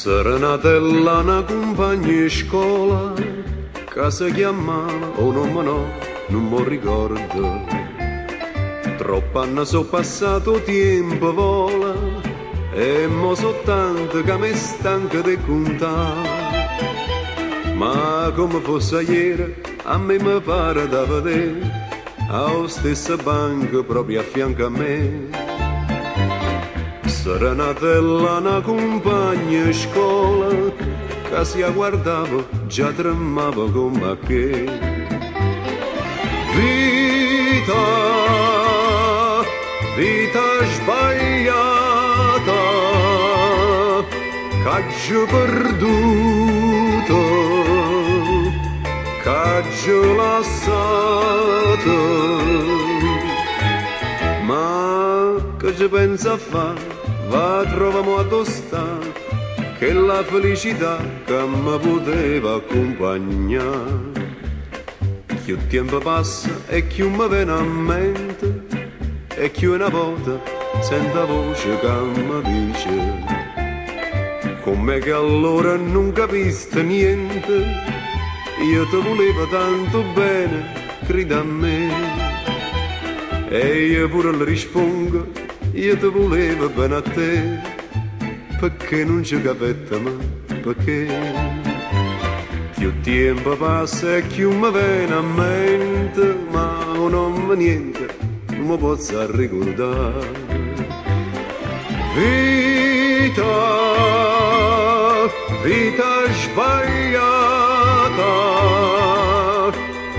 Serenatella una compagna di scuola che si chiamava, o non mi ricordo. Troppo anni sono passato, tempo vola, e mo so tanto che mi stanco di contare. Ma come fosse ieri, a me mi pare da vedere, alla stessa banca proprio a fianco a me. Serenatella una compagna di scuola che si guardava già tremava come che. Vita, vita sbagliata, caggio perduto, caggio lasciato. Ma che ci pensa a fare? Va troviamo a tostare che la felicità che mi poteva accompagnare. Più tempo passa e più mi viene a mente, e più una volta sento voce che mi dice: come che allora non capiste niente, io ti volevo tanto bene, creda a me. E io pure le rispondo: io ti volevo bene a te, perché non ci capite mai, perché più tempo passa e più mi viene a mente, ma non mi niente, non mi posso ricordare. Vita, vita sbagliata,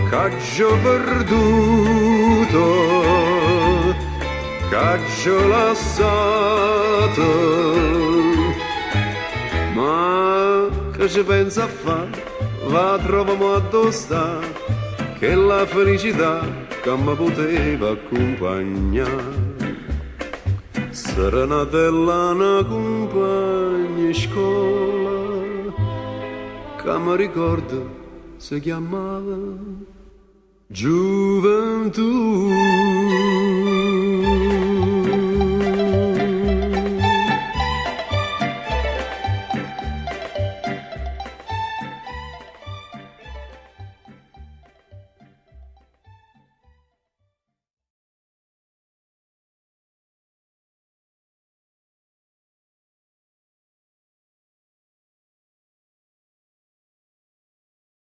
caggio perduto, caggio lasciato. Ma che ci pensa a fare? Va troviamo a tostare che la felicità che mi poteva accompagnare. Serenatella una compagna di scuola che mi ricordo si chiamava Gioventù.